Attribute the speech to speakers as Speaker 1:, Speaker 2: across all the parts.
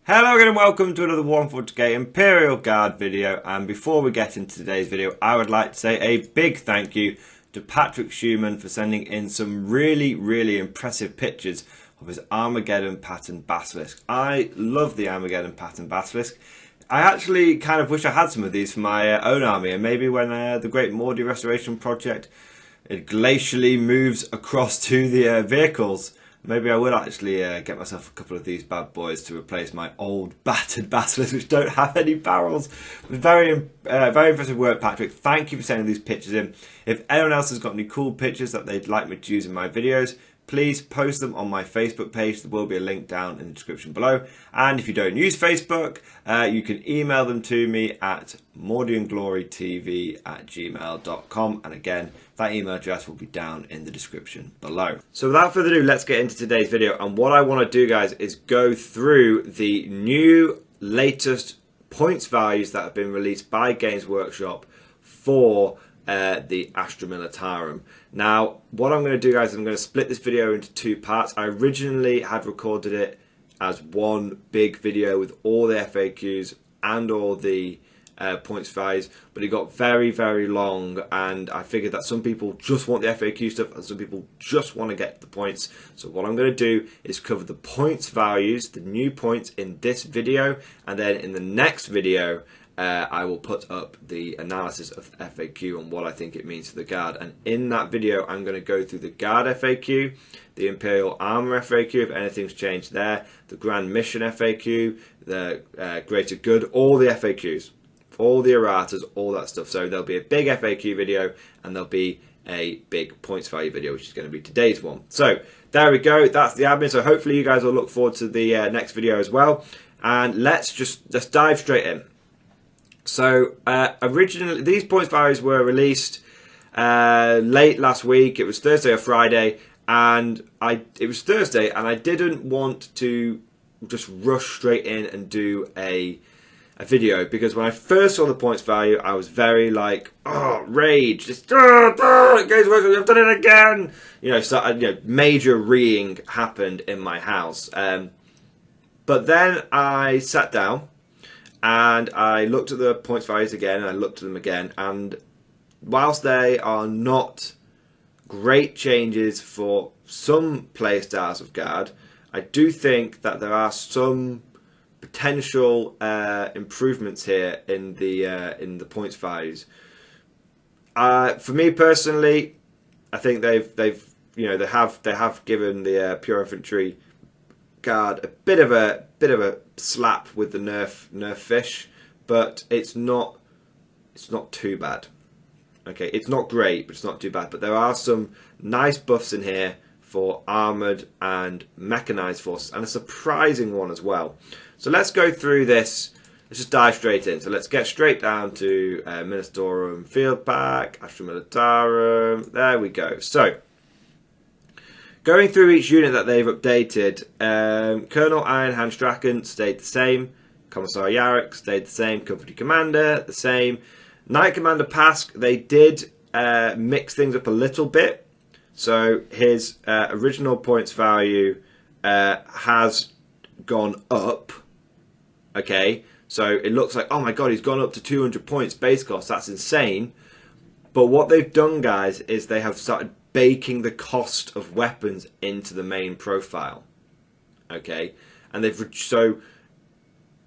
Speaker 1: Hello again and welcome to another 140k Imperial Guard video, and before we get into today's video I would like to say a big thank you to Patrick Schumann for sending in some really impressive pictures of his Armageddon pattern Basilisk. I love the Armageddon pattern Basilisk. I actually kind of wish I had some of these for my own army, and maybe when the Great Mordian Restoration Project it glacially moves across to the vehicles, maybe I will actually get myself a couple of these bad boys to replace my old battered Basilisks which don't have any barrels. Very impressive work, Patrick. Thank you for sending these pictures in. If anyone else has got any cool pictures that they'd like me to use in my videos, please post them on my Facebook page. There will be a link down in the description below. And if you don't use Facebook, you can email them to me at mordianglorytv@gmail.com. And again, that email address will be down in the description below. So without further ado, let's get into today's video. And what I want to do, guys, is go through the new latest points values that have been released by Games Workshop for the Astra Militarum. Now, what I'm going to do, guys, is I'm going to split this video into two parts. I originally had recorded it as one big video with all the FAQs and all the points values, but it got very long, and I figured that some people just want the FAQ stuff and some people just want to get the points. So what I'm going to do is cover the points values, the new points, in this video, and then in the next video I will put up the analysis of the FAQ and what I think it means for the Guard. And in that video I'm going to go through the Guard FAQ, the Imperial Armour FAQ if anything's changed there, the Grand Mission FAQ, the Greater Good, all the FAQs, all the erratas, all that stuff. So there'll be a big FAQ video and there'll be a big points value video, which is going to be today's one. So there we go, that's the admin. So hopefully you guys will look forward to the next video as well. And let's dive straight in. So originally these points values were released late last week. It was Thursday or Friday, and it was Thursday, and I didn't want to just rush straight in and do a video, because when I first saw the points value I was very like, oh, rage, just Games Workshop, I've done it again, so major reeing happened in my house. But then I sat down and I looked at the points values again, and I looked at them again, and whilst they are not great changes for some playstyles of Guard, I do think that there are some potential improvements here in the points values. For me personally, I think they have given the pure infantry Guard a bit of a slap with the nerf fish, but it's not too bad. Okay, it's not great, but it's not too bad. But there are some nice buffs in here for armoured and mechanized forces, and a surprising one as well. So let's go through this. Let's just dive straight in. So let's get straight down to Ministorum Field Pack, Astra Militarum. There we go. So going through each unit that they've updated, Colonel Ironhand Strachan stayed the same, Commissar Yarrick stayed the same, Company Commander the same, Knight Commander Pask, they did mix things up a little bit. So his original points value has gone up. Okay, so it looks like, oh my god, he's gone up to 200 points base cost, that's insane. But what they've done, guys, is they have started baking the cost of weapons into the main profile. Okay, and so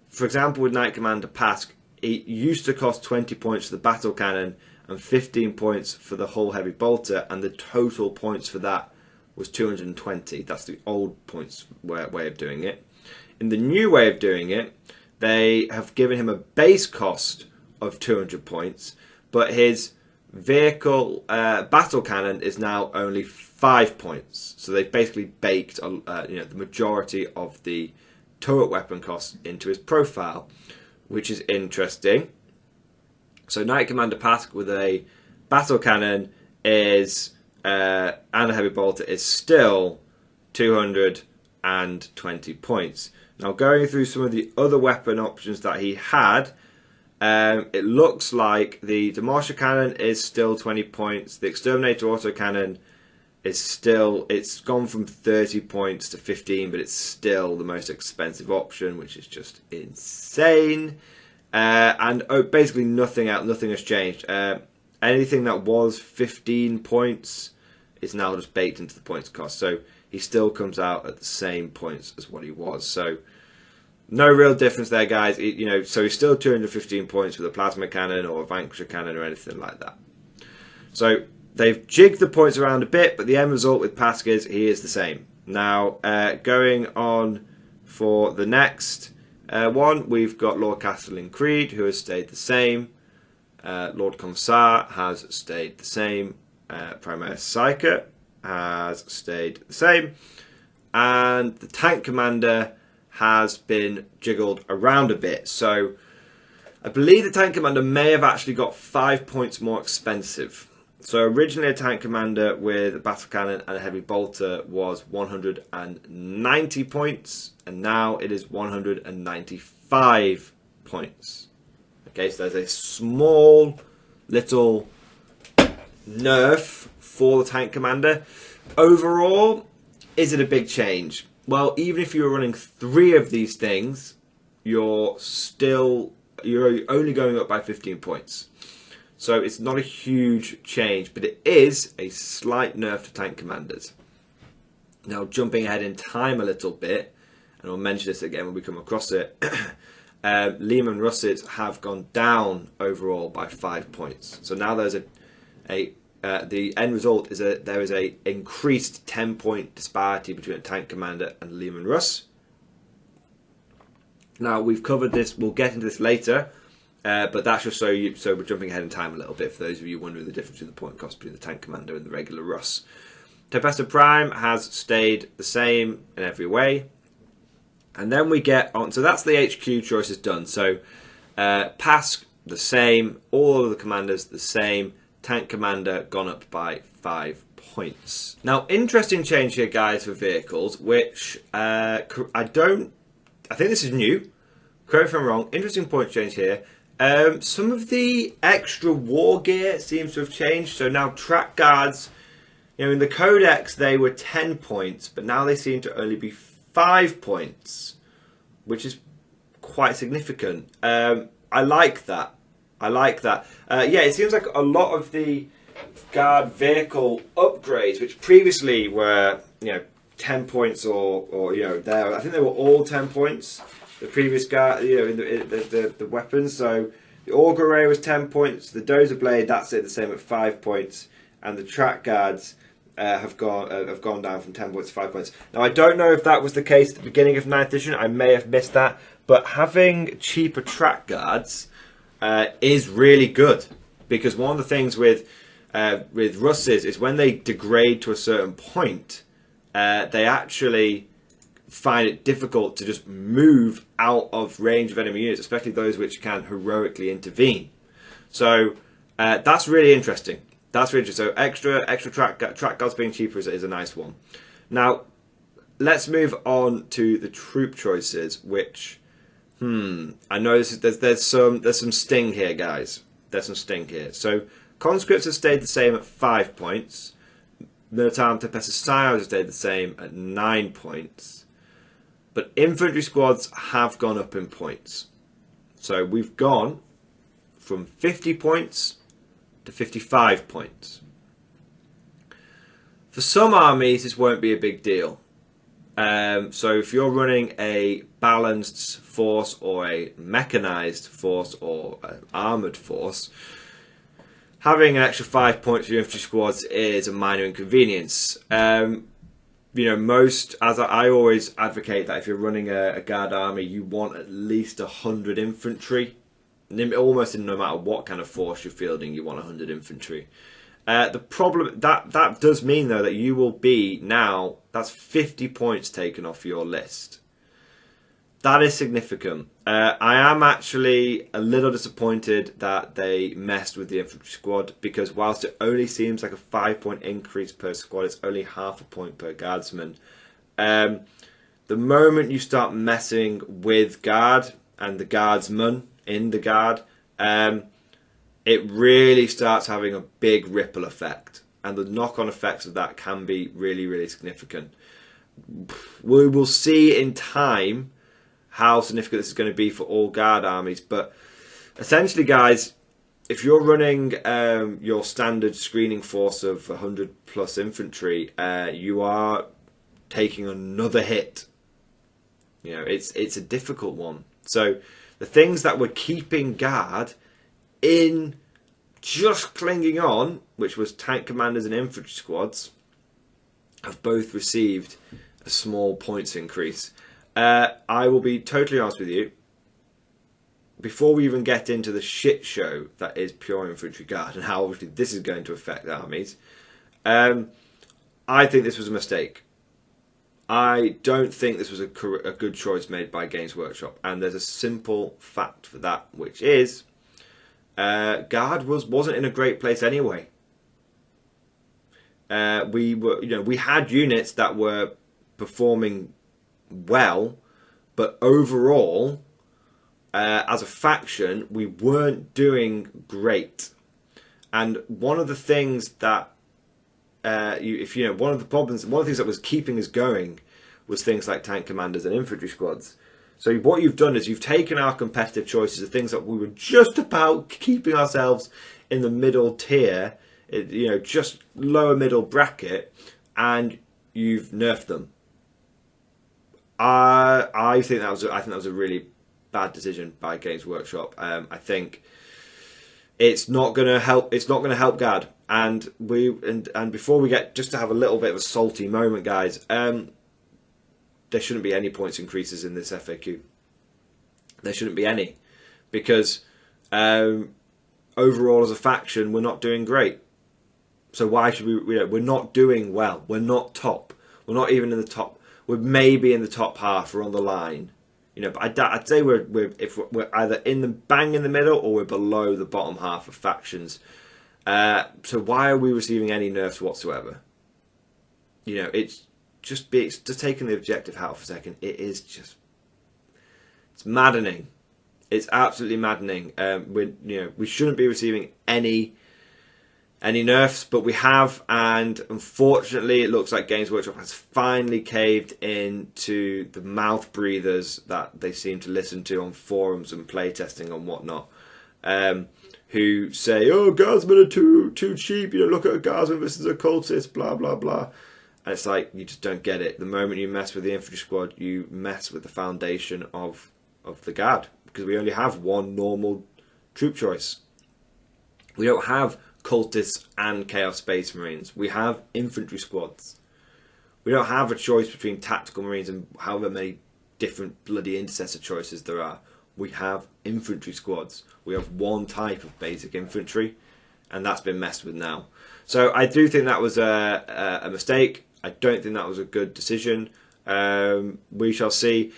Speaker 1: for example with Knight Commander Pask, it used to cost 20 points for the battle cannon and 15 points for the hull heavy bolter, and the total points for that was 220. That's the old points way of doing it. In the new way of doing it, they have given him a base cost of 200 points, but his vehicle battle cannon is now only 5 points. So they've basically baked the majority of the turret weapon cost into his profile, which is interesting. So Knight Commander Pask with a battle cannon is and a heavy bolter is still 220 points. Now going through some of the other weapon options that he had, it looks like the Demolisher Cannon is still 20 points, the Exterminator Autocannon is still, it's gone from 30 points to 15, but it's still the most expensive option, which is just insane. And basically nothing has changed. Anything that was 15 points is now just baked into the points cost. So he still comes out at the same points as what he was. So no real difference there, guys. So he's still 215 points with a plasma cannon or a vanquisher cannon or anything like that. So they've jigged the points around a bit, but the end result with Pask is he is the same. Now, going on for the next one, we've got Lord Gatling Creed, who has stayed the same. Lord Commissar has stayed the same. Primaris Psyker has stayed the same. And the Tank Commander has been jiggled around a bit. So I believe the Tank Commander may have actually got 5 points more expensive. So originally a Tank Commander with a Battle Cannon and a Heavy Bolter was 190 points, and now it is 195 points. Okay, so there's a small little nerf for the Tank Commander. Overall, is it a big change? Well, even if you were running 3 of these things, you're only going up by 15 points. So it's not a huge change, but it is a slight nerf to Tank Commanders. Now, jumping ahead in time a little bit, and I'll mention this again when we come across it, Lehman Russets have gone down overall by 5 points. So now there's the end result is there is a increased 10-point disparity between a Tank Commander and Lehman Russ. Now, we've covered this, we'll get into this later, but that's just so we're jumping ahead in time a little bit for those of you wondering the difference in the point cost between the Tank Commander and the regular Russ. Tempesta Prime has stayed the same in every way. And then we get on, so that's the HQ choices done. So Pask, the same, all of the commanders, the same. Tank Commander gone up by 5 points. Now, interesting change here, guys, for vehicles, which I think this is new. Correct me if I'm wrong. Interesting point change here. Some of the extra war gear seems to have changed. So now track guards, in the Codex they were 10 points, but now they seem to only be 5 points, which is quite significant. I like that. Yeah, it seems like a lot of the guard vehicle upgrades, which previously were 10 points or there, I think they were all 10 points. The previous guard, in the weapons. So the Augur Ray was 10 points. The Dozer Blade, that's it, the same at 5 points, and the track guards have gone down from 10 points to 5 points. Now, I don't know if that was the case at the beginning of 9th edition. I may have missed that, but having cheaper track guards is really good, because one of the things with Russes is when they degrade to a certain point, they actually find it difficult to just move out of range of enemy units, especially those which can heroically intervene. So that's really interesting. So extra track guards being cheaper is a nice one. Now let's move on to the troop choices, which I know there's some sting here, guys. There's some sting here. So conscripts have stayed the same at 5 points. Militarum Tempesta Styles have stayed the same at 9 points. But infantry squads have gone up in points. So we've gone from 50 points to 55 points. For some armies, this won't be a big deal. So if you're running a balanced force or a mechanized force or an armored force, having an extra 5 points for your infantry squads is a minor inconvenience. As I always advocate that if you're running a guard army, you want at least 100 infantry. Almost no matter what kind of force you're fielding, you want 100 infantry. The problem that does mean though that you will be now, that's 50 points taken off your list. That is significant. I am actually a little disappointed that they messed with the infantry squad, because whilst it only seems like a 5-point increase per squad, it's only half a point per guardsman. The moment you start messing with guard and the guardsman in the guard, it really starts having a big ripple effect. and the knock-on effects of that can be really, really significant. We will see in time how significant this is going to be for all guard armies, but essentially, guys, if you're running your standard screening force of 100 plus infantry, you are taking another hit. You know, it's a difficult one. So the things that were keeping guard in just clinging on, which was tank commanders and infantry squads, have both received a small points increase. I will be totally honest with you. Before we even get into the shit show that is pure infantry guard and how obviously this is going to affect armies, I think this was a mistake. I don't think this was a good choice made by Games Workshop, and there's a simple fact for that, which is guard wasn't in a great place anyway. We had units that were performing well, but overall, as a faction, we weren't doing great. And one of the things that one of the things that was keeping us going was things like tank commanders and infantry squads. So what you've done is you've taken our competitive choices, the things that we were just about keeping ourselves in the middle tier, just lower middle bracket, and you've nerfed them. I think that was a really bad decision by Games Workshop. I think it's not going to help. It's not going to help guard. And before we get, just to have a little bit of a salty moment, guys, there shouldn't be any points increases in this FAQ. There shouldn't be any, because overall as a faction we're not doing great. So why should we? We're not doing well. We're not top. We're not even in the top. We're maybe in the top half. We're on the line. But I'd say we're either in the bang in the middle or we're below the bottom half of factions. So why are we receiving any nerfs whatsoever? It's just taking the objective out for a second. It's maddening. It's absolutely maddening. We shouldn't be receiving any nerfs, but we have, and unfortunately it looks like Games Workshop has finally caved into the mouth breathers that they seem to listen to on forums and playtesting and whatnot, who say, oh, guardsmen are too cheap, look at a guardsman versus a cultist, blah blah blah. And it's like, you just don't get it. The moment you mess with the infantry squad, you mess with the foundation of the guard, because we only have one normal troop choice. We don't have cultists and Chaos Space Marines. We have infantry squads. We don't have a choice between tactical Marines and however many different bloody intercessor choices there are. We have infantry squads. We have one type of basic infantry, and that's been messed with now. So I do think that was a mistake. I don't think that was a good decision. We shall see.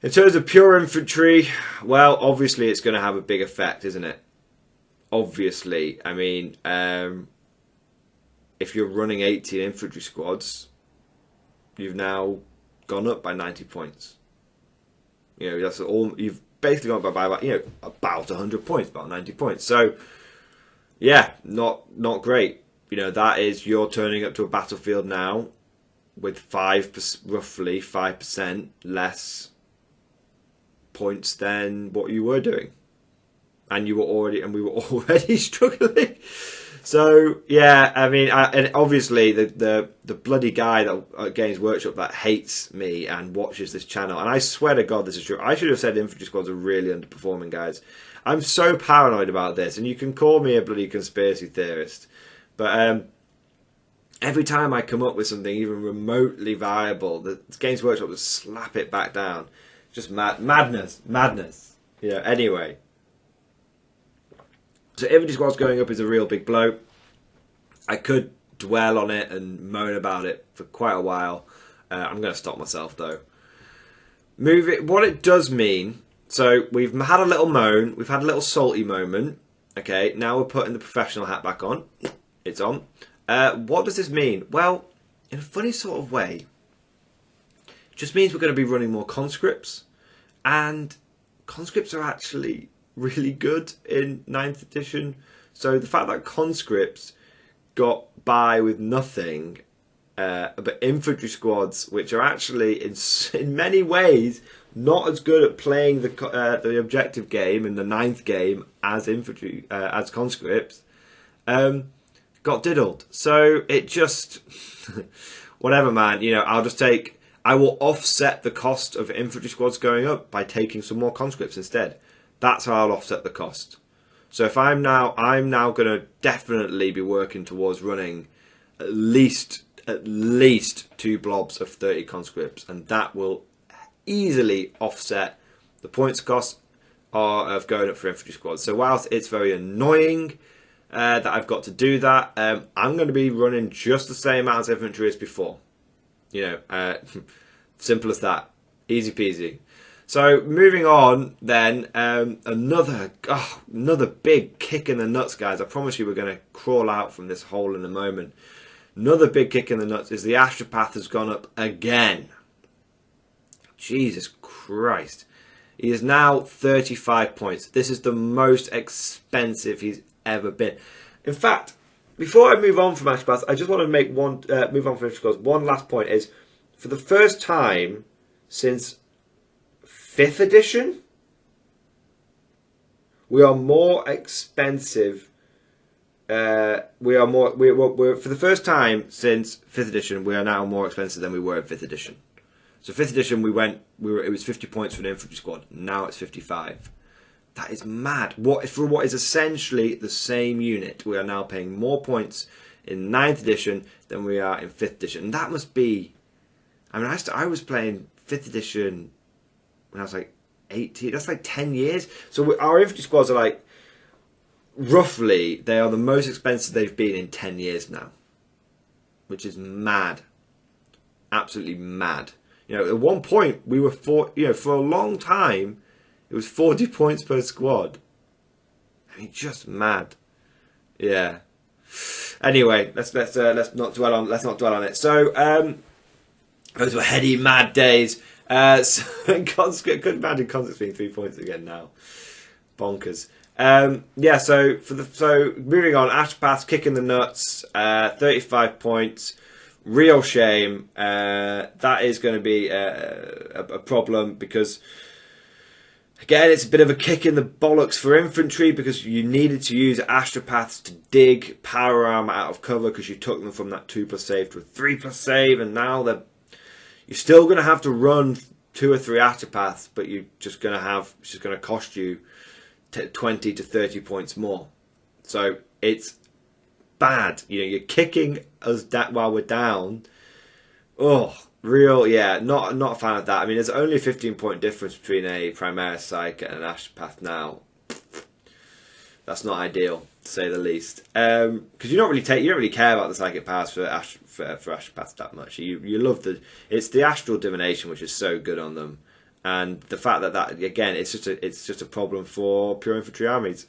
Speaker 1: In terms of pure infantry, well, obviously it's going to have a big effect, isn't it? Obviously, I mean, if you're running 18 infantry squads, you've now gone up by 90 points. That's all. You've basically gone up by about 100 points, about 90 points. So, yeah, not great. That is, you're turning up to a battlefield now with roughly 5% less points than what you were doing. And we were already struggling. So yeah, I mean, and obviously the bloody guy that Games Workshop that hates me and watches this channel, and I swear to God this is true. I should have said infantry squads are really underperforming, guys. I'm so paranoid about this, and you can call me a bloody conspiracy theorist, but every time I come up with something even remotely viable, the Games Workshop will slap it back down. Just madness. Anyway. So infantry squads going up is a real big blow. I could dwell on it and moan about it for quite a while. I'm going to stop myself though. What it does mean, so we've had a little moan, we've had a little salty moment. Okay, now we're putting the professional hat back on. It's on. What does this mean? Well, in a funny sort of way, it just means we're going to be running more conscripts, and conscripts are actually really good in 9th edition. So the fact that conscripts got by with nothing. But infantry squads, which are actually in many ways not as good at playing the objective game in the 9th game as infantry as conscripts, got diddled. So it just whatever, man. You know, I will offset the cost of infantry squads going up by taking some more conscripts instead. That's how I'll offset the cost. So if I'm now going to definitely be working towards running at least 2 blobs of 30 conscripts, and that will easily offset the points cost of going up for infantry squads. So whilst it's very annoying that I've got to do that, I'm going to be running just the same amount as infantry as before. You know, simple as that, easy peasy. So moving on then, another big kick in the nuts, guys. I promise you we're going to crawl out from this hole in a moment. Another big kick in the nuts is the Astropath has gone up again. Jesus Christ. He is now 35 points. This is the most expensive he's ever been. In fact, before I move on from Astropath, I just want to make move on from Astropath. One last point is, for the first time since 5th edition, we are more expensive. We're for the first time since 5th edition, we are now more expensive than we were in 5th edition. So 5th edition, it was 50 points for an infantry squad. Now it's 55. That is mad. For what is essentially the same unit, we are now paying more points in 9th edition than we are in 5th edition. And that must be, I mean, I was playing 5th edition when I was like 18. That's like 10 years. So our infantry squads are like, roughly, they are the most expensive they've been in 10 years now, which is mad, absolutely mad. You know, at one point we were for a long time it was 40 points per squad. I mean, just mad. Yeah. Anyway, let's not dwell on it. So those were heady, mad days. So couldn't imagine conscripts being 3 points again now. Bonkers. Yeah, so moving on, Astropath's kicking the nuts, 35 points, real shame. That is going to be a problem because, again, it's a bit of a kick in the bollocks for infantry because you needed to use Astropaths to dig power armor out of cover because you took them from that 2+ save to a 3+ save, and now you're still going to have to run 2 or 3 Astropaths, but it's just going to cost you 20 to 30 points more. So it's bad. You know, you're kicking us while we're down. Oh, real, yeah, not a fan of that. I mean, there's only a 15-point difference between a Chimera Psyche and an Astropath now. That's not ideal, to say the least. Because you don't really care about the psychic powers for Astropaths that much. You love it's the astral divination which is so good on them. And the fact that again, it's just a problem for pure infantry armies.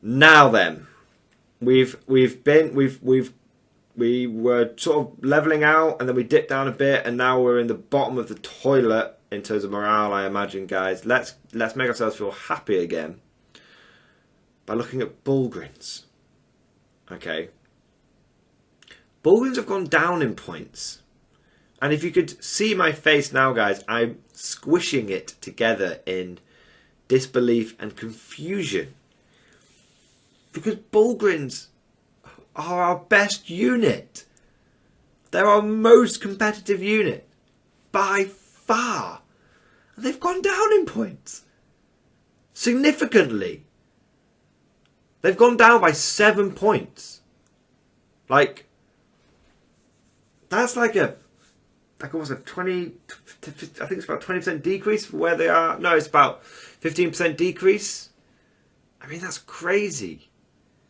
Speaker 1: Now then, we were sort of leveling out, and then we dipped down a bit, and now we're in the bottom of the toilet in terms of morale, I imagine, guys. Let's make ourselves feel happy again by looking at Bulgarians. Okay, Bulgarians have gone down in points. And if you could see my face now, guys, I'm squishing it together in disbelief and confusion. Because Bulgarians are our best unit. They're our most competitive unit. By far. And they've gone down in points. Significantly. They've gone down by 7 points. Like, that's like almost a 20, I think it's about 20% decrease from where they are. No, it's about 15% decrease. I mean, that's crazy.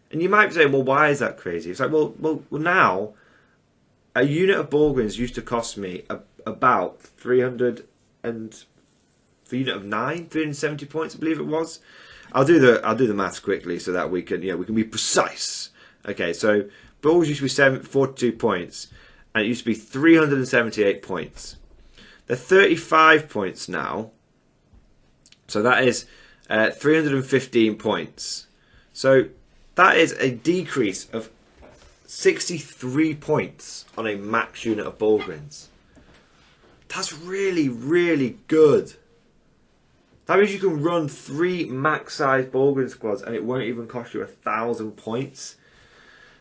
Speaker 1: And you might be saying, well, why is that crazy? It's like, well, now, a unit of Bulgarians used to cost me about 300 and, for a unit of 9, 370 points, I believe it was. I'll do the maths quickly so that we can be precise. Okay, so Bulls used to be 42 points. And it used to be 378 points. They're 35 points now. So that is 315 points. So that is a decrease of 63 points on a max unit of Bulgarians. That's really, really good. That means you can run 3 max-sized Bulgarian squads and it won't even cost you 1,000 points.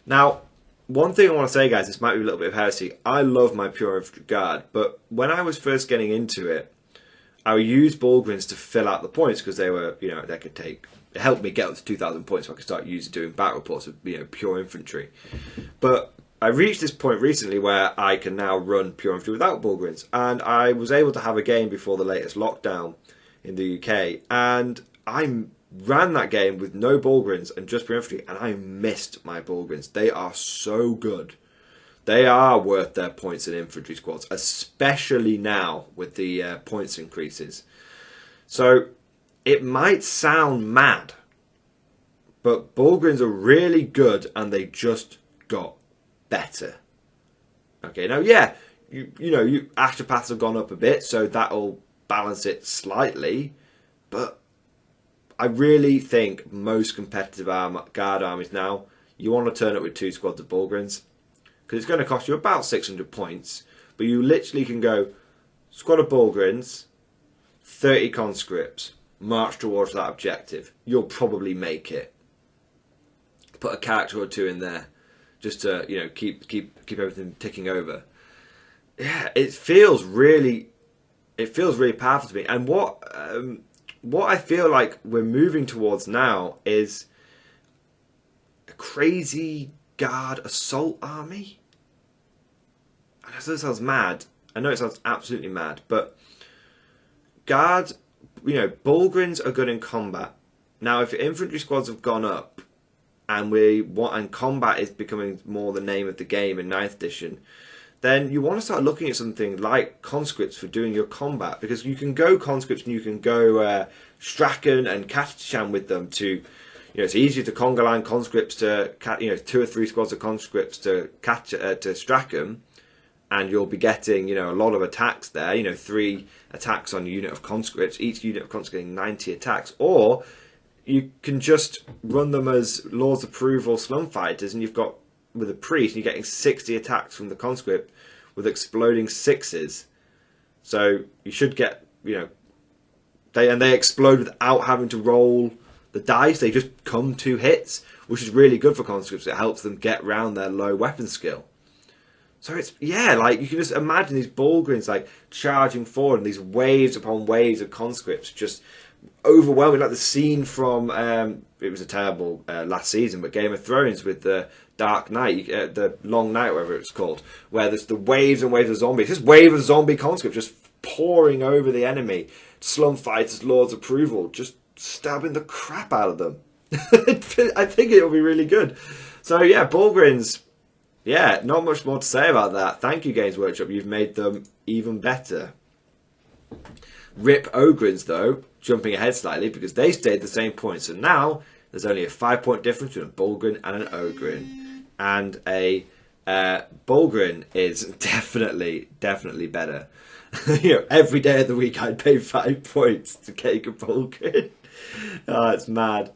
Speaker 1: Now, one thing I want to say, guys, this might be a little bit of heresy. I love my Pure Infantry Guard, but when I was first getting into it, I would use Bulgarians to fill out the points because they were, you know, they could take... It helped me get up to 2,000 points so I could start doing battle reports with, you know, pure infantry. But I reached this point recently where I can now run pure infantry without Bulgarians. And I was able to have a game before the latest lockdown in the UK. And I ran that game with no Bulgarians and just pure infantry. And I missed my Bulgarians. They are so good. They are worth their points in infantry squads, especially now with the points increases. So it might sound mad, but Bulgarians are really good and they just got better. Okay, now yeah, you know, astropaths have gone up a bit, so that'll balance it slightly, but I really think most competitive guard armies now, you want to turn it with 2 squads of Bulgarians, because it's going to cost you about 600 points, but you literally can go squad of Bulgarians, 30 conscripts, march towards that objective. You'll probably make it. Put a character or 2 in there, just to, you know, keep everything ticking over. Yeah, it feels really powerful to me. And what I feel like we're moving towards now is a crazy guard assault army. I know it sounds mad. I know it sounds absolutely mad, but guard, you know, Bulgarians are good in combat. Now, if infantry squads have gone up, and combat is becoming more the name of the game in 9th edition, then you want to start looking at something like conscripts for doing your combat, because you can go conscripts and you can go Strachan and Katachan with them to, you know, it's easier to conga line conscripts to, you know, 2 or 3 squads of conscripts to Strachan, and you'll be getting, you know, a lot of attacks there, you know, 3 attacks on a unit of conscripts, each unit of conscripts getting 90 attacks, or you can just run them as Lord's Approval slum fighters, and you've got, with a priest, you're getting 60 attacks from the conscript with exploding 6s. So you should get, you know, they explode without having to roll the dice. They just come to hits, which is really good for conscripts. It helps them get round their low weapon skill. So it's, yeah, like you can just imagine these Bulgarians like charging forward and these waves upon waves of conscripts just overwhelming, like the scene from it was a terrible last season, but Game of Thrones with the Dark Night, the Long Night, whatever it's called, where there's the waves and waves of zombies, this wave of zombie conscripts just pouring over the enemy, slum fighters, Lord's Approval, just stabbing the crap out of them. I think it'll be really good. So yeah, Bulgarians, yeah, not much more to say about that. Thank you, Games Workshop, you've made them even better. Rip Ogrins, though, jumping ahead slightly because they stayed the same point. So now there's only a 5-point difference between a Bulgarin and an Ogrin. And a Bulgarin is definitely better. You know, every day of the week I'd pay 5 points to take a Bulgarin. Oh, it's mad.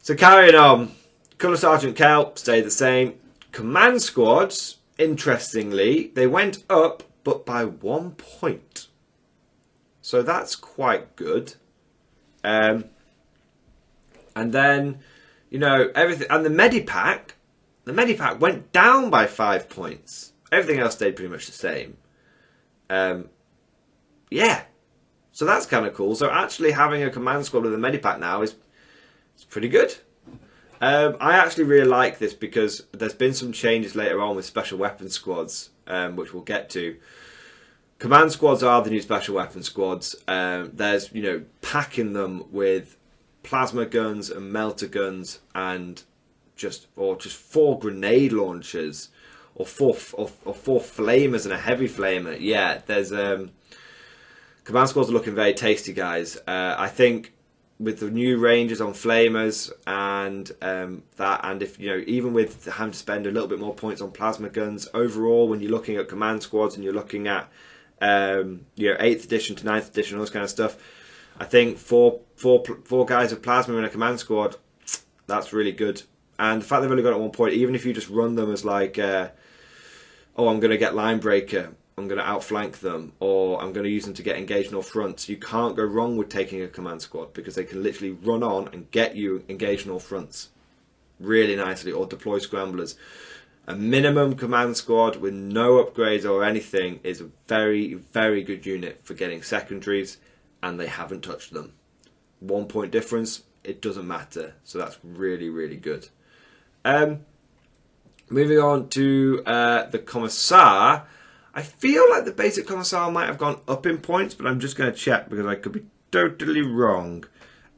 Speaker 1: So carrying on, Colour Sergeant Kel stayed the same. Command squads, interestingly, they went up, but by 1 point. So that's quite good. And then, you know, everything, and the Medipack went down by 5 points. Everything else stayed pretty much the same. Yeah, so that's kind of cool. So actually having a command squad with a Medipack now is pretty good. I actually really like this because there's been some changes later on with special weapons squads, which we'll get to. Command squads are the new special weapons squads. There's, you know, packing them with plasma guns and melter guns and just 4 grenade launchers or four flamers and a heavy flamer. Yeah, there's command squads are looking very tasty, guys. I think with the new ranges on flamers and and if, you know, even with having to spend a little bit more points on plasma guns, overall when you're looking at command squads and you're looking at you know, 8th edition to 9th edition, all this kind of stuff, I think four guys of plasma in a command squad, that's really good. And the fact they've only got it at 1 point, even if you just run them as like, oh, I'm going to get line breaker, I'm going to outflank them, or I'm going to use them to get engaged on fronts, you can't go wrong with taking a command squad because they can literally run on and get you engaged on all fronts really nicely, or deploy scramblers. A minimum command squad with no upgrades or anything is a very, very good unit for getting secondaries, and they haven't touched them. 1 point difference, it doesn't matter. So that's really, really good. Moving on to the Commissar. I feel like the basic Commissar might have gone up in points, but I'm just going to check because I could be totally wrong.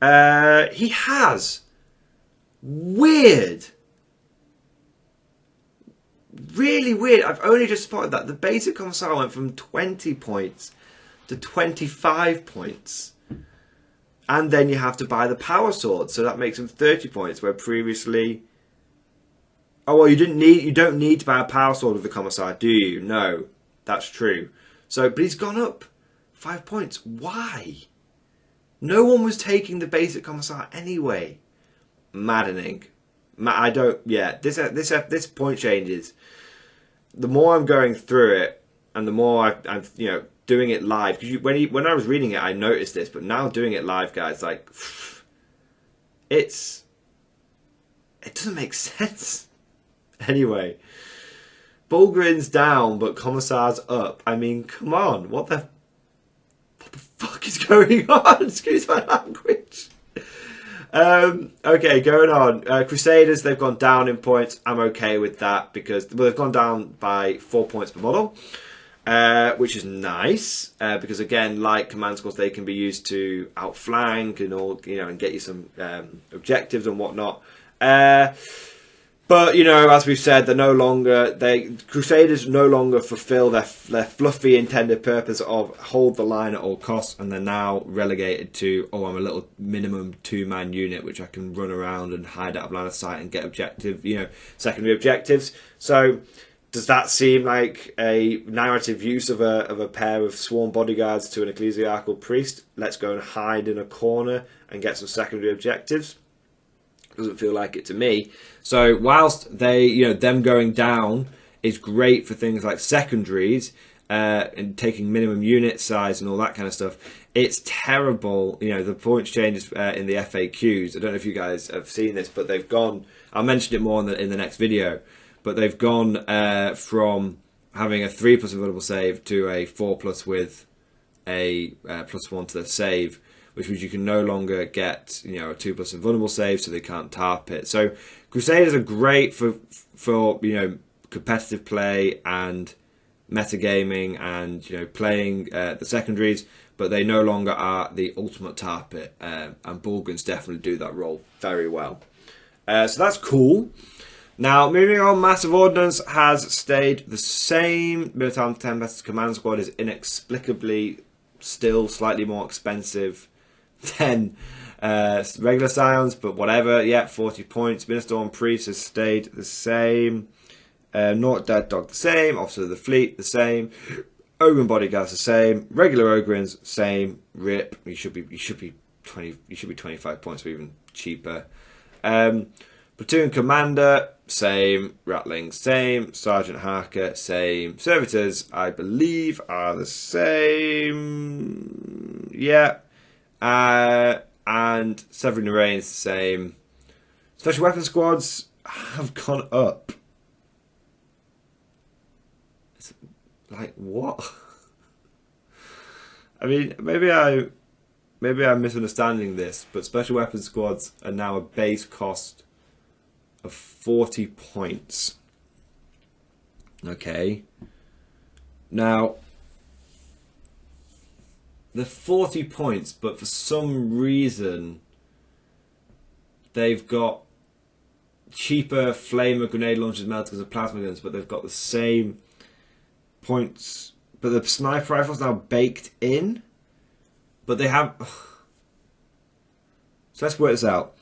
Speaker 1: He has. Weird. Really weird. I've only just spotted that. The basic Commissar went from 20 points to 25 points. And then you have to buy the power sword, so that makes him 30 points, where previously... Oh, well, you don't need to buy a power sword with the Commissar, do you? No, that's true. So, but he's gone up 5 points. Why? No one was taking the basic Commissar anyway. Maddening. I don't... Yeah, this point changes. The more I'm going through it, and the more I'm doing it live, because when I was reading it I noticed this, but now doing it live, guys, like, it doesn't make sense. Anyway, Bulgarians down but Commissars up. I mean, come on, what the fuck is going on? Excuse my language. Okay, going on. Crusaders, they've gone down in points. I'm okay with that because, well, they've gone down by 4 points per model. Which is nice, because again, like command squads, they can be used to outflank and all, and get you some objectives and whatnot. But as we've said, they're no longer Crusaders no longer fulfil their fluffy intended purpose of hold the line at all costs, and they're now relegated to, oh, I'm a little minimum 2-man unit which I can run around and hide out of line of sight and get secondary objectives. So. Does that seem like a narrative use of a pair of sworn bodyguards to an ecclesiastical priest? Let's go and hide in a corner and get some secondary objectives. Doesn't feel like it to me. So whilst them going down is great for things like secondaries and taking minimum unit size and all that kind of stuff, it's terrible. The points changes in the FAQs. I don't know if you guys have seen this, but they've gone. I'll mention it more in the next video. But they've gone from having a 3+ invulnerable save to a 4+ with a +1 to the save, which means you can no longer get a 2+ invulnerable save, so they can't tarp it. So Crusaders are great for competitive play and metagaming and playing the secondaries, but they no longer are the ultimate tarp it, and Bulgarians definitely do that role very well. So that's cool. Now, moving on, Massive Ordnance has stayed the same. Militarum Tempest Command Squad is inexplicably still slightly more expensive than regular Scions, but whatever. Yeah, 40 points. Minister Priest has stayed the same. Not Dead Dog the same. Officer of the Fleet the same. Ogren Bodyguards the same. Regular Ogrins same. Rip. You should be 25 points or even cheaper. Platoon Commander, same. Ratling, same. Sergeant Harker, same. Servitors, I believe, are the same. Yeah. And Severin Lorraine is the same. Special Weapon Squads have gone up. It's like, what? I mean, maybe I'm misunderstanding this, but Special Weapon Squads are now a base cost of 40 points. Okay. Now, they're 40 points, but for some reason they've got cheaper flamer grenade launchers, melters and plasma guns, but they've got the same points. But the sniper rifle's now baked in. But they have... So let's work this out.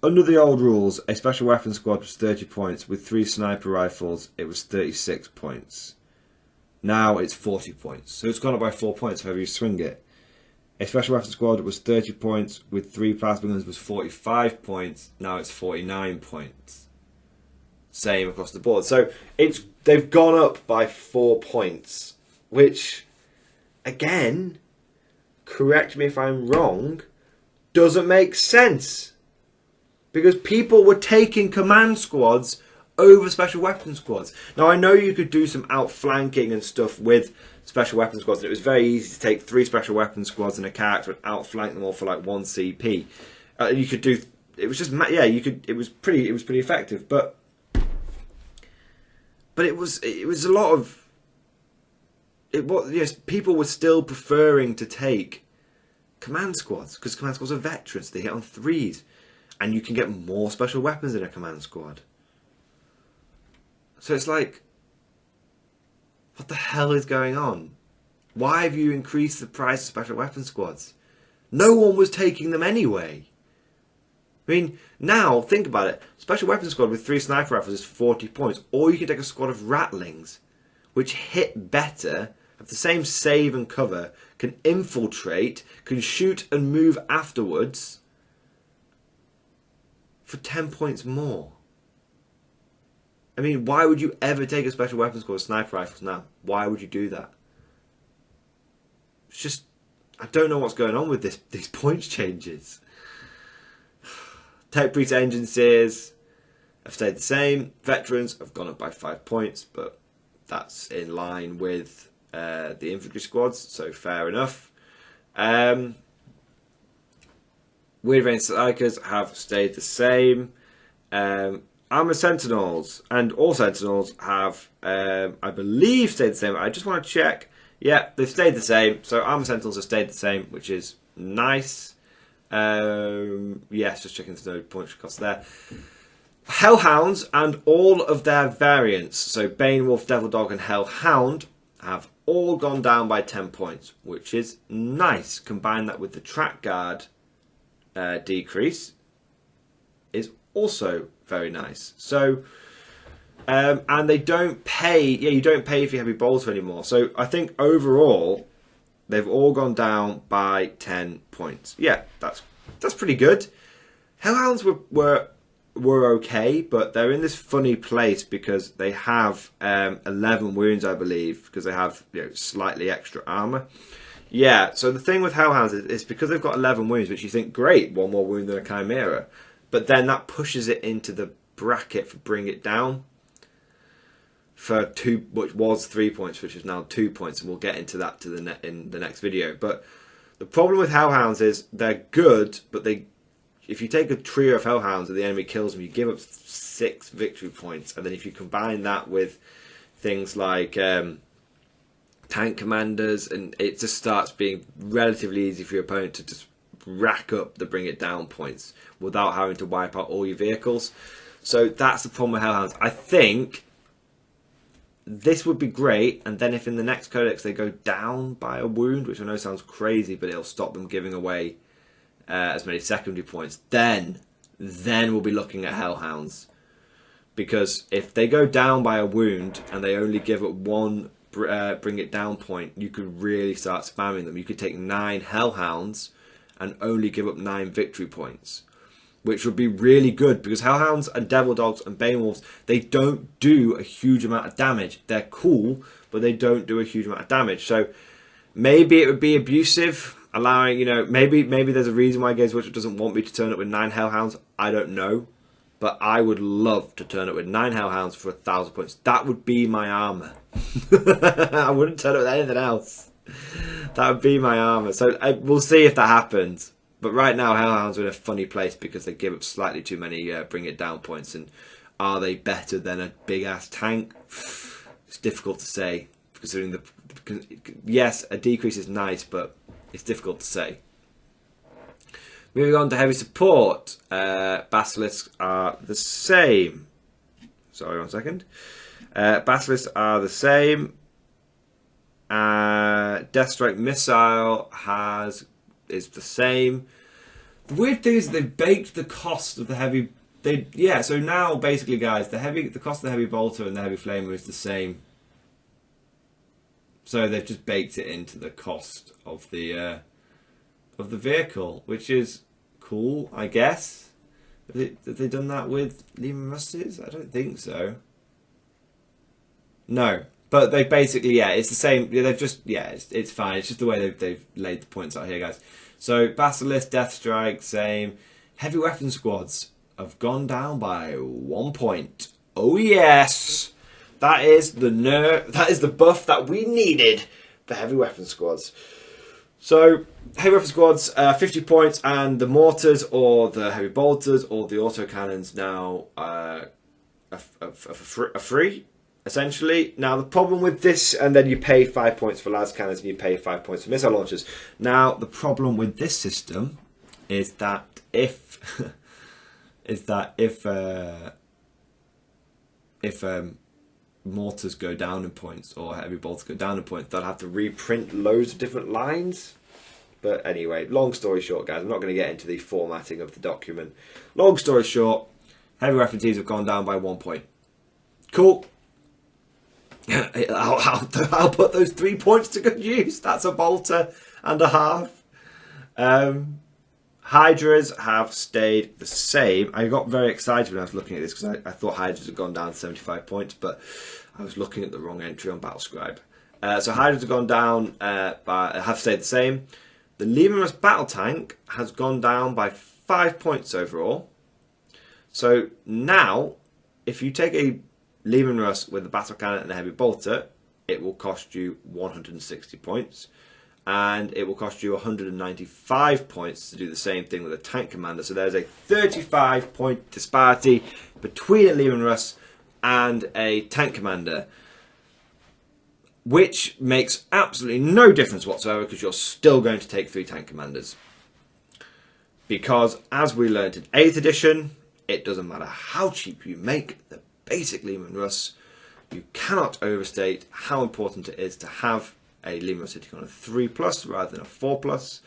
Speaker 1: Under the old rules, a special weapons squad was 30 points. With 3 sniper rifles, it was 36 points. Now it's 40 points. So it's gone up by 4 points, however you swing it. A special weapons squad was 30 points. With 3 plasma guns was 45 points. Now it's 49 points. same across the board. So they've gone up by 4 points, which, again, correct me if I'm wrong, doesn't make sense. Because people were taking command squads over special weapon squads. Now, I know you could do some outflanking and stuff with special weapon squads, and it was very easy to take 3 special weapon squads and a character and outflank them all for like 1 CP. You could do. It was just, yeah, you could. It was pretty effective, but it was a lot of. It was, yes, people were still preferring to take command squads because command squads are veterans. They hit on 3s, and you can get more special weapons in a command squad. So it's like, what the hell is going on? Why have you increased the price of special weapon squads? No one was taking them anyway. I mean, now, think about it. Special weapon squad with 3 sniper rifles is 40 points. Or you can take a squad of ratlings, which hit better, have the same save and cover, can infiltrate, can shoot and move afterwards, for 10 points more. I mean, why would you ever take a special weapon squad with sniper rifles now? Why would you do that? It's just, I don't know what's going on with these points changes. Tech Priest engine seers have stayed the same. Veterans have gone up by 5 points, but that's in line with the infantry squads, so fair enough. Weird Vein Strikers have stayed the same. Armour Sentinels and all Sentinels have, I believe, stayed the same. I just want to check. Yeah, they've stayed the same. So Armour Sentinels have stayed the same, which is nice. Yes, just checking there's no points cost there. Hellhounds and all of their variants, so Bane Wolf, Devil Dog and Hellhound, have all gone down by 10 points, which is nice. Combine that with the Track Guard decrease is also very nice. So, and they don't pay. Yeah, you don't pay if you have your bolter anymore. So I think overall they've all gone down by 10 points. Yeah, that's pretty good. Hellhounds were okay, but they're in this funny place because they have 11 wounds, I believe, because they have, you know, slightly extra armor. Yeah, so the thing with Hellhounds is because they've got 11 wounds, which you think, great, 1 more wound than a Chimera. But then that pushes it into the bracket for Bring It Down for 2, which was 3 points, which is now 2 points, and we'll get into that in the next video. But the problem with Hellhounds is they're good, but if you take a trio of Hellhounds and the enemy kills them, you give up 6 victory points, and then if you combine that with things like tank commanders, and it just starts being relatively easy for your opponent to just rack up the Bring It Down points without having to wipe out all your vehicles. So that's the problem with Hellhounds. I think this would be great, and then if in the next codex they go down by a wound, which I know sounds crazy, but it'll stop them giving away as many secondary points, then we'll be looking at Hellhounds. Because if they go down by a wound and they only give up 1 Bring It Down point, you could really start spamming them. You could take 9 Hellhounds and only give up 9 victory points, which would be really good, because Hellhounds and Devil Dogs and Bane Wolves, they don't do a huge amount of damage. They're cool, but they don't do a huge amount of damage. So maybe it would be abusive, allowing, you know, maybe there's a reason why Games Workshop doesn't want me to turn up with 9 Hellhounds. I don't know, but I would love to turn up with 9 Hellhounds for 1,000 points. That would be my armor. I wouldn't turn up with anything else. That would be my armor. So we'll see if that happens. But right now, Hellhounds are in a funny place because they give up slightly too many Bring It Down points. And are they better than a big-ass tank? It's difficult to say, considering yes, a decrease is nice, but it's difficult to say. Moving on to heavy support. Basilisks are the same. Sorry, 1 second. Basilisks are the same. Deathstrike Missile is the same. The weird thing is they've baked the cost of the heavy. So now basically, guys, the cost of the heavy bolter and the heavy flamer is the same. So they've just baked it into the cost of the vehicle, which is cool, I guess. Have they done that with Lehman Russes? I don't think so. No. But they basically, yeah, it's the same. They've just, yeah, it's fine. It's just the way they've laid the points out here, guys. So, Basilisk, Death Strike, same. Heavy weapon squads have gone down by 1 point. Oh, yes! That is the buff that we needed for heavy weapon squads. So, heavy weapon squads, 50 points, and the mortars, or the heavy bolters, or the autocannons now are free. Essentially, now the problem with this, and then you pay 5 points for las cannons and you pay 5 points for missile launchers. Now the problem with this system is that if mortars go down in points or heavy bolters go down in points, they'll have to reprint loads of different lines. But anyway, long story short, guys, I'm not going to get into the formatting of the document. Long story short, heavy weapon teams have gone down by 1 point. Cool. I'll put those 3 points to good use. That's a bolter and a half. Hydras have stayed the same. I got very excited when I was looking at this because I thought Hydras had gone down to 75 points, but I was looking at the wrong entry on Battlescribe. So Hydras have gone down, have stayed the same. The Lehman Russ battle tank has gone down by 5 points overall. So now, if you take a Lehman Russ with a battle cannon and a heavy bolter, it will cost you 160 points, and it will cost you 195 points to do the same thing with a tank commander. So there's a 35 point disparity between a Lehman Russ and a tank commander, which makes absolutely no difference whatsoever because you're still going to take 3 tank commanders. Because as we learned in 8th edition, it doesn't matter how cheap you make the basic Lehman Russ, you cannot overstate how important it is to have a Lehman Russ sitting on a 3+ rather than a 4+.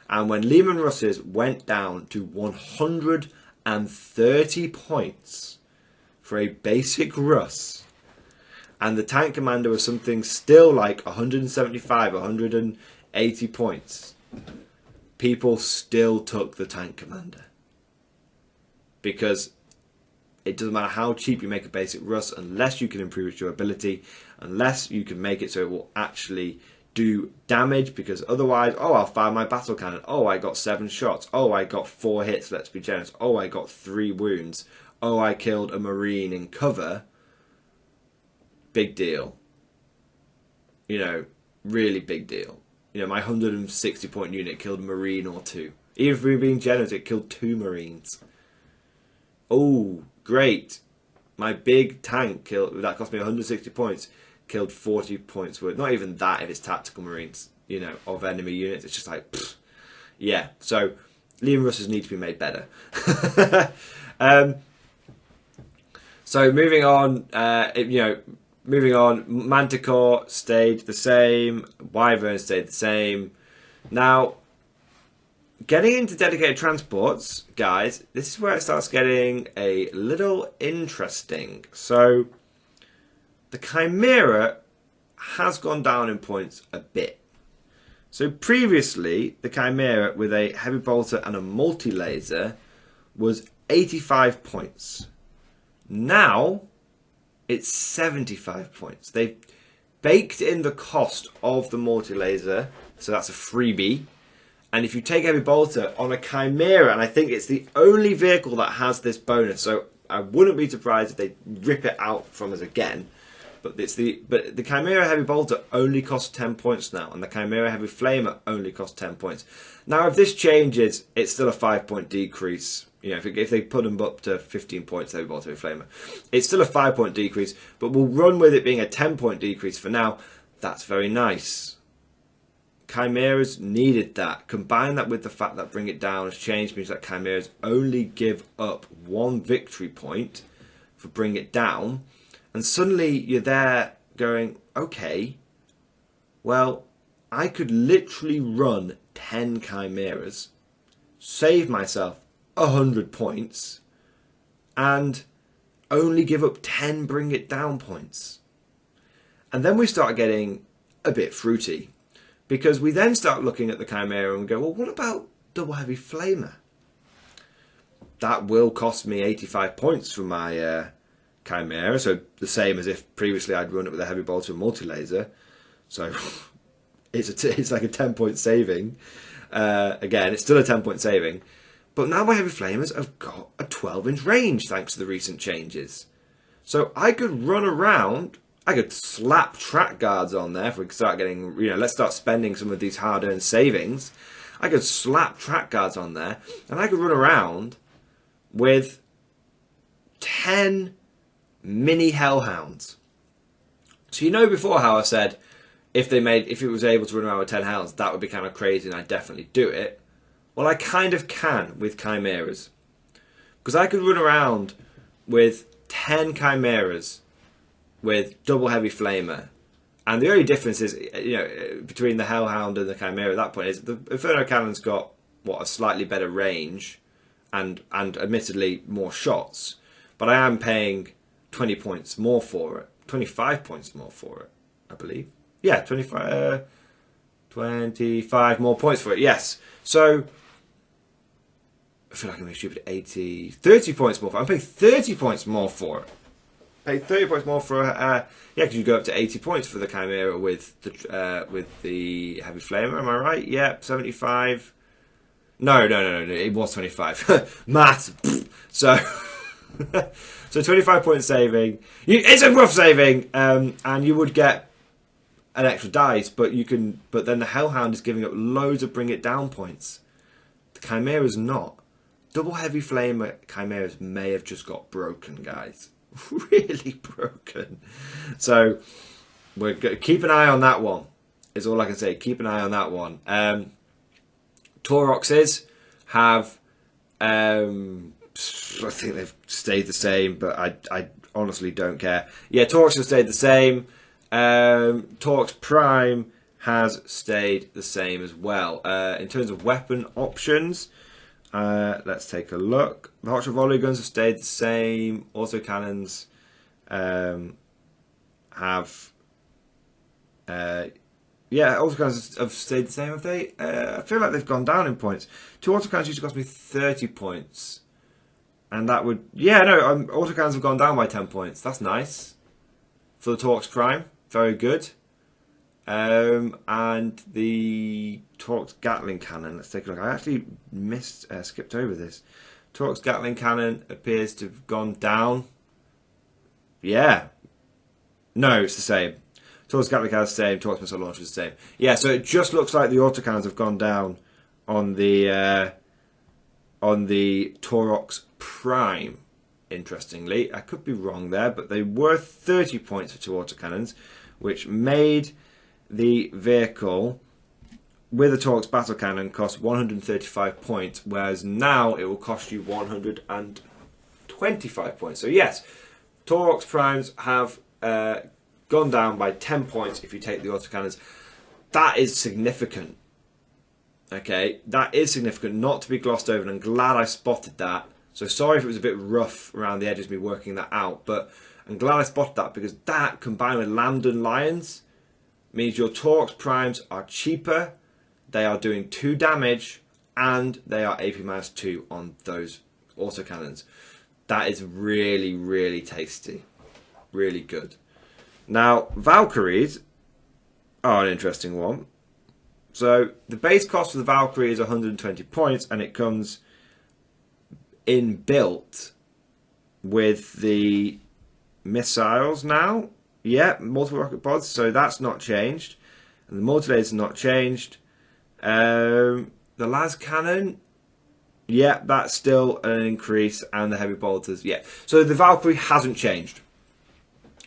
Speaker 1: And when Lehman Russes went down to 130 points for a basic Russ, and the tank commander was something still like 175, 180 points, people still took the tank commander. Because it doesn't matter how cheap you make a basic Russ, unless you can improve its durability, unless you can make it so it will actually do damage, because otherwise, oh, I'll fire my battle cannon, oh, I got 7 shots, oh, I got 4 hits, let's be generous, oh, I got 3 wounds, oh, I killed a Marine in cover. Big deal. You know, really big deal. You know, my 160 point unit killed a Marine or 2. Even if we were being generous, it killed 2 Marines. Oh, great. My big tank killed, that cost me 160 points, killed 40 points worth. Not even that if it's tactical Marines, you know, of enemy units. It's just like, pfft. Yeah. So, Lehman Russes need to be made better. So, moving on, moving on, Manticore stayed the same, Wyvern stayed the same. Now, getting into dedicated transports, guys, this is where it starts getting a little interesting. So, the Chimera has gone down in points a bit. So, previously, the Chimera with a heavy bolter and a multi-laser was 85 points. Now, it's 75 points. They've baked in the cost of the multi-laser, so that's a freebie. And if you take heavy bolter on a Chimera, and I think it's the only vehicle that has this bonus, so I wouldn't be surprised if they rip it out from us again. But the Chimera heavy bolter only costs 10 points now, and the Chimera heavy flamer only costs 10 points. Now, if this changes, it's still a 5 point decrease. You know, if they put them up to 15 points, heavy bolter, heavy flamer, it's still a 5 point decrease. But we'll run with it being a 10 point decrease for now. That's very nice. Chimeras needed that. Combine that with the fact that Bring It Down has changed, means that Chimeras only give up 1 victory point for Bring It Down. And suddenly you're there going, okay, well, I could literally run 10 Chimeras, save myself 100 points, and only give up 10 Bring It Down points. And then we start getting a bit fruity, because we then start looking at the Chimera and go, well, what about double heavy flamer? that will cost me 85 points for my Chimera, so the same as if previously I'd run it with a heavy bolter and multi-laser. So it's like a 10-point saving. Again, it's still a 10-point saving. But now my heavy flamers have got a 12-inch range thanks to the recent changes. So I could run around, I could slap track guards on there if we start getting, let's start spending some of these hard-earned savings. I could slap track guards on there, and I could run around with 10 mini Hellhounds. So before how I said if it was able to run around with 10 Hounds, that would be kind of crazy and I'd definitely do it. Well, I kind of can with Chimeras. Because I could run around with 10 Chimeras with double heavy flamer. And the only difference is, between the Hellhound and the Chimera at that point is the Inferno Cannon's got, a slightly better range and admittedly more shots. But I am paying 20 points more for it. 25 points more for it, I believe. Yeah, 25 more points for it, yes. So, I feel like I'm being stupid. 30 points more for it. I'm paying 30 points more for it. Pay 30 points more for because you go up to 80 points for the Chimera with the heavy flamer. Am I right? Yep, 75. No. It was 25. Math. So, so 25 point saving. It's a rough saving, and you would get an extra dice, but then the Hellhound is giving up loads of bring it down points. The Chimera's not. Double heavy flamer Chimeras may have just got broken, guys. Really broken. So we're keep an eye on that one. Is all I can say. Keep an eye on that one. Torxes have I think they've stayed the same, but I honestly don't care. Yeah, Torx has stayed the same. Torx Prime has stayed the same as well. In terms of weapon options, let's take a look. The hot shot volley guns have stayed the same. Autocannons have autocannons have stayed the same, have they? I feel like they've gone down in points. 2 autocannons used to cost me 30 points. And that would... autocannons have gone down by 10 points. That's nice. For the Torx Prime. Very good. And the Torx Gatling Cannon. Let's take a look. I actually skipped over this. Torx Gatling Cannon appears to have gone down. Yeah. No, it's the same. Torx Gatling Cannon is the same. Torx Missile Launcher is the same. Yeah, so it just looks like the autocannons have gone down on the Torx Prime. Interestingly, I could be wrong there, but they were 30 points for 2 autocannons, which made the vehicle with a Torx battle cannon cost 135 points, whereas now it will cost you 125 points. So yes, Torx Primes have gone down by 10 points if you take the autocannons. That is significant. Okay, that is significant, not to be glossed over, and I'm glad I spotted that. So sorry if it was a bit rough around the edges, me working that out, but I'm glad I spotted that, because that, combined with Lambden Lions, means your Torx Primes are cheaper, they are doing 2 damage, and they are AP-2 on those autocannons. That is really, really tasty. Really good. Now, Valkyries are an interesting one. So, the base cost for the Valkyrie is 120 points, and it comes inbuilt with the missiles now. Yeah, multiple rocket pods, so that's not changed. And the multi-laser's not changed. The las cannon, yeah, that's still an increase, and the heavy bolters, yeah. So the Valkyrie hasn't changed.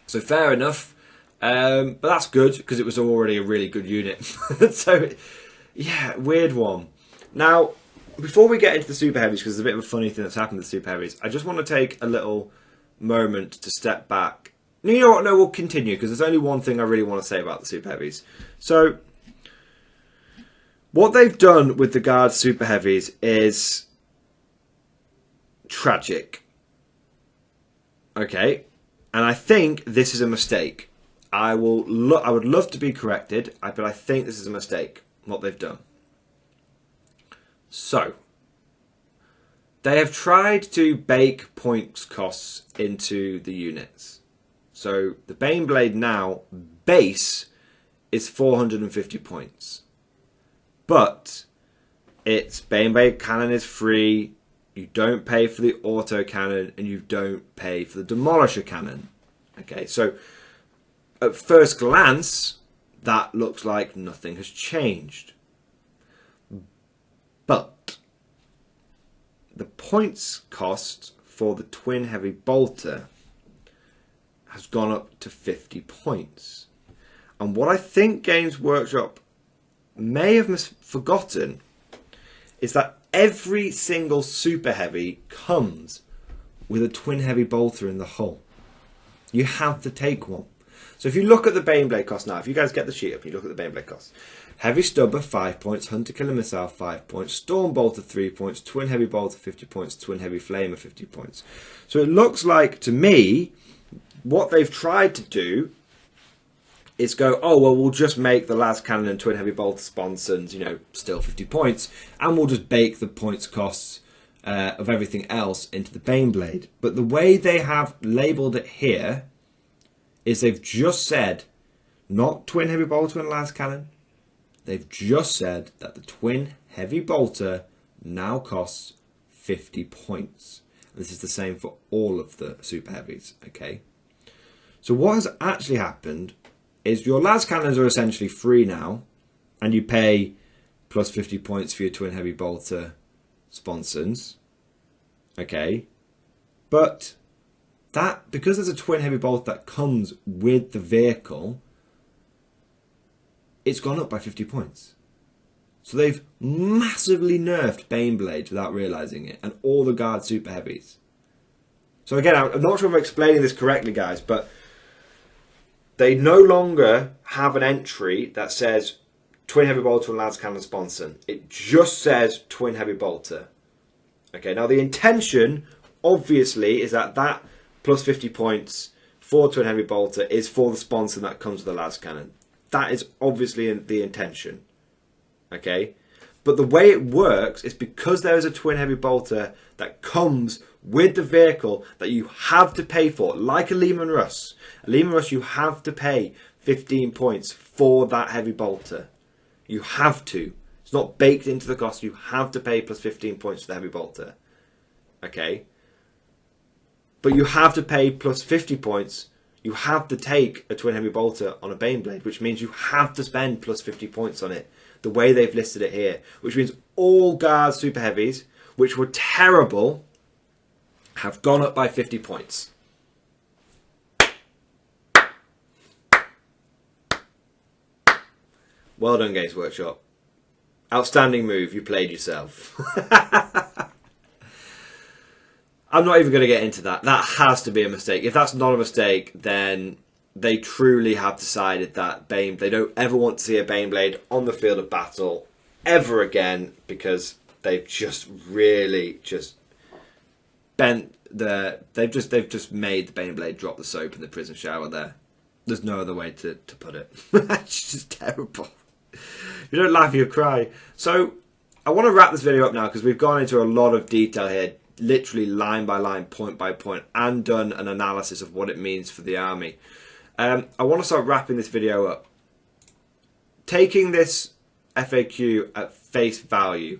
Speaker 1: So fair enough. But that's good, because it was already a really good unit. So, yeah, weird one. Now, before we get into the Super Heavies, because there's a bit of a funny thing that's happened to the Super Heavies, I just want to take a little moment to step back. You know what? No, we'll continue, because there's only one thing I really want to say about the Super Heavies. So, what they've done with the Guard Super Heavies is tragic. Okay? And I think this is a mistake. I would love to be corrected, but I think this is a mistake, what they've done. So, They have tried to bake points costs into the units. So the Baneblade now, base, is 450 points. But its Baneblade cannon is free, you don't pay for the auto cannon, and you don't pay for the demolisher cannon. Okay, so at first glance, that looks like nothing has changed. But the points cost for the twin heavy bolter has gone up to 50 points. And what I think Games Workshop may have forgotten is that every single super heavy comes with a twin heavy bolter in the hull. You have to take one. So if you look at the Baneblade cost now, if you guys get the sheet up and you look at the Baneblade cost, heavy stubber 5 points, hunter killer missile 5 points, storm bolter 3 points, twin heavy bolter 50 points, twin heavy flamer 50 points. So it looks like to me what they've tried to do is go, oh well, we'll just make the las cannon and twin heavy bolter sponsons, you know, still 50 points, and we'll just bake the points costs of everything else into the Baneblade. But the way they have labelled it here is they've just said not twin heavy bolter and las cannon. They've just said that the twin heavy bolter now costs 50 points. This is the same for all of the super heavies. Okay, so what has actually happened is your las cannons are essentially free now, and you pay plus 50 points for your twin heavy bolter sponsons. Okay, but that, because there's a twin heavy bolter that comes with the vehicle, it's gone up by 50 points. So they've massively nerfed Baneblades without realising it, and all the guard super heavies. So again, I'm not sure if I'm explaining this correctly, guys, but they no longer have an entry that says twin heavy bolter and las cannon sponson. It just says twin heavy bolter. Okay, now the intention, obviously, is that that plus 50 points for twin heavy bolter is for the sponson that comes with the las cannon. That is obviously the intention. Okay, but the way it works is because there is a twin heavy bolter that comes with the vehicle that you have to pay for, like a Lehman Russ. A Lehman Russ, you have to pay 15 points for that heavy bolter. You have to. It's not baked into the cost. You have to pay plus 15 points for the heavy bolter. Okay, but you have to pay plus 50 points. You have to take a twin heavy bolter on a Baneblade, which means you have to spend plus 50 points on it. The way they've listed it here, which means all guard super heavies, which were terrible, have gone up by 50 points. Well done, Games Workshop. Outstanding move. You played yourself. I'm not even going to get into that. That has to be a mistake. If that's not a mistake, then they truly have decided that they don't ever want to see a Baneblade on the field of battle ever again, because they've just really just bent they've just made the Baneblade drop the soap in the prison shower there. There's no other way to put it. It's just terrible. You don't laugh, you cry. So I want to wrap this video up now, because we've gone into a lot of detail here, literally line by line, point by point, and done an analysis of what it means for the army. I want to start wrapping this video up. Taking this FAQ at face value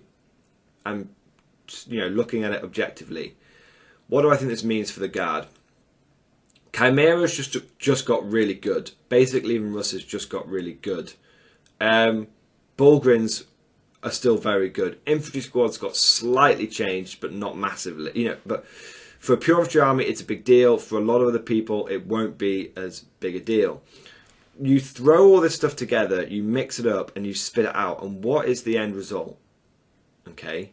Speaker 1: and, you know, looking at it objectively, what do I think this means for the guard? Chimera's just got really good. Basically, even Russ's just got really good. Bulgarians are still very good. Infantry squad's got slightly changed, but not massively. You know, but for a pure infantry army, it's a big deal. For a lot of other people, it won't be as big a deal. You throw all this stuff together, you mix it up, and you spit it out. And what is the end result? Okay.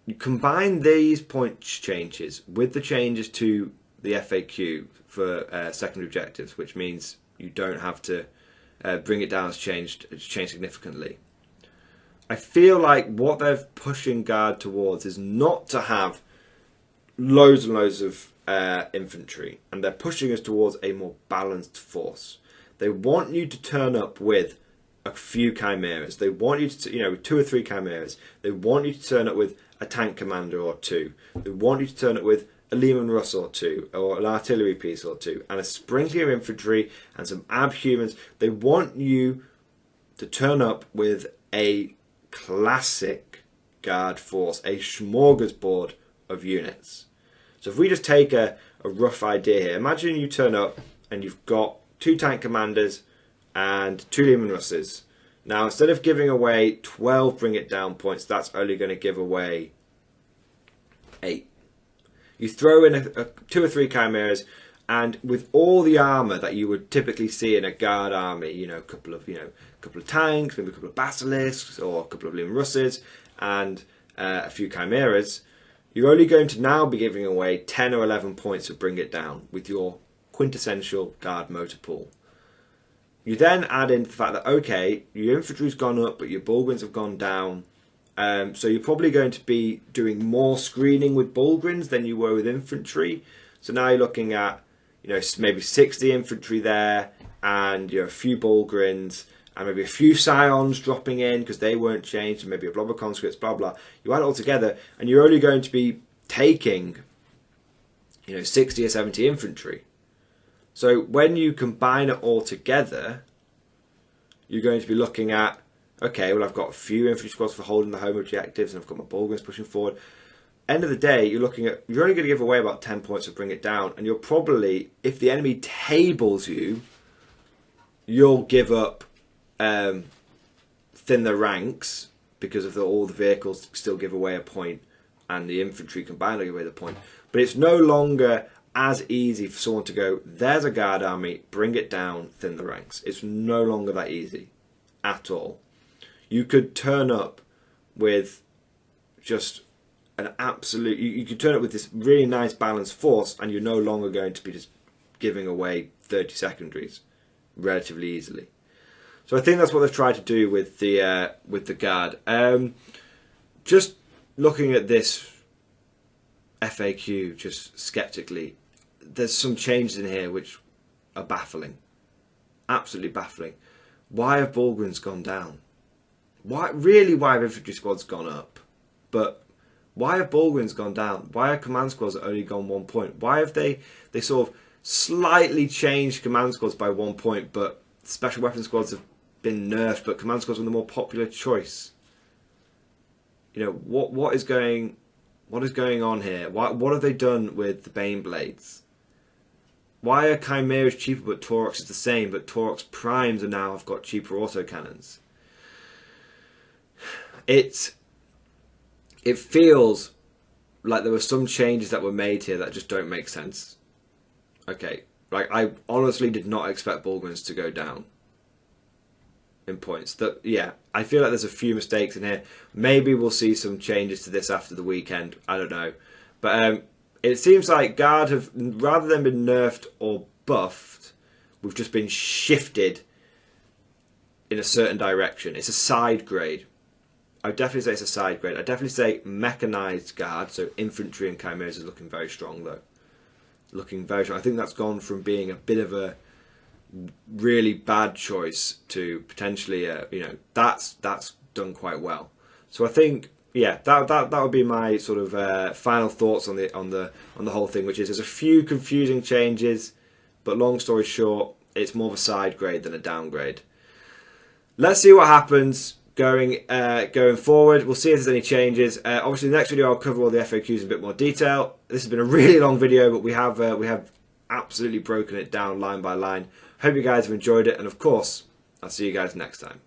Speaker 1: You combine these point changes with the changes to the FAQ for secondary objectives, which means you don't have to bring it down. It's changed significantly. I feel like what they're pushing guard towards is not to have loads and loads of infantry, and they're pushing us towards a more balanced force. They want you to turn up with a few Chimeras. They want you to, you know, 2 or 3 Chimeras. They want you to turn up with a tank commander or 2. They want you to turn up with a Lehman Russ or 2, or an artillery piece or 2, and a sprinkling of infantry and some abhumans. They want you to turn up with a classic guard force, a smorgasbord of units. So if we just take a rough idea here, imagine you turn up and you've got 2 tank commanders and 2 Lehman Russes. Now, instead of giving away 12 bring it down points, that's only going to give away 8. You throw in a 2 or 3 Chimeras, and with all the armour that you would typically see in a guard army, you know, a couple of tanks, maybe a couple of Basilisks, or a couple of Lehman Russes, and a few Chimeras, you're only going to now be giving away 10 or 11 points to bring it down with your quintessential guard motor pool. You then add in the fact that, okay, your infantry's gone up, but your Bulgarians have gone down. So you're probably going to be doing more screening with Bulgarians than you were with infantry. So now you're looking at, you know, maybe 60 infantry there, and you know, a few Bulgarians, and maybe a few Scions dropping in because they weren't changed, and maybe a blob of conscripts, blah blah. You add it all together, and you're only going to be taking, you know, 60 or 70 infantry. So when you combine it all together, you're going to be looking at, okay, well, I've got a few infantry squads for holding the home objectives, and I've got my Bulgarians pushing forward. End of the day, you're looking at, you're only going to give away about 10 points to bring it down, and you'll probably, if the enemy tables you, you'll give up thin the ranks because of all the vehicles still give away a point, and the infantry combined will give away the point. But it's no longer as easy for someone to go, there's a guard army, bring it down, thin the ranks. It's no longer that easy at all. You could turn up with just an absolute, you could turn up with this really nice balanced force, and you're no longer going to be just giving away 30 secondaries relatively easily. So I think that's what they've tried to do with the guard. Just looking at this FAQ just skeptically, there's some changes in here which are baffling, absolutely baffling. Why have Bulgarians gone down? Why have infantry squads gone up? But why have Bulgarians gone down? Why are command squads only gone 1 point? Why have they sort of slightly changed command squads by 1 point, but special weapon squads have been nerfed, but command squads were the more popular choice? You know, what is going on here? What have they done with the Bane Blades? Why are Chimeras cheaper but Torx is the same, but Torx primes are now have got cheaper autocannons? It feels like there were some changes that were made here that just don't make sense. Okay, like I honestly did not expect Bulgarians to go down in points. Yeah, I feel like there's a few mistakes in here. Maybe we'll see some changes to this after the weekend. I don't know, but it seems like Guard have, rather than been nerfed or buffed, we've just been shifted in a certain direction. It's a side grade. I would definitely say it's a side grade. I definitely say mechanised Guard, so infantry and Chimeras is looking very strong though. Looking very strong. I think that's gone from being a bit of a really bad choice to potentially, you know, that's done quite well. So I think, yeah, that would be my sort of final thoughts on the whole thing, which is there's a few confusing changes, but long story short, it's more of a side grade than a downgrade. Let's see what happens going forward. We'll see if there's any changes. Obviously, in the next video I'll cover all the FAQs in a bit more detail. This has been a really long video, but we have absolutely broken it down line by line. Hope you guys have enjoyed it, and of course, I'll see you guys next time.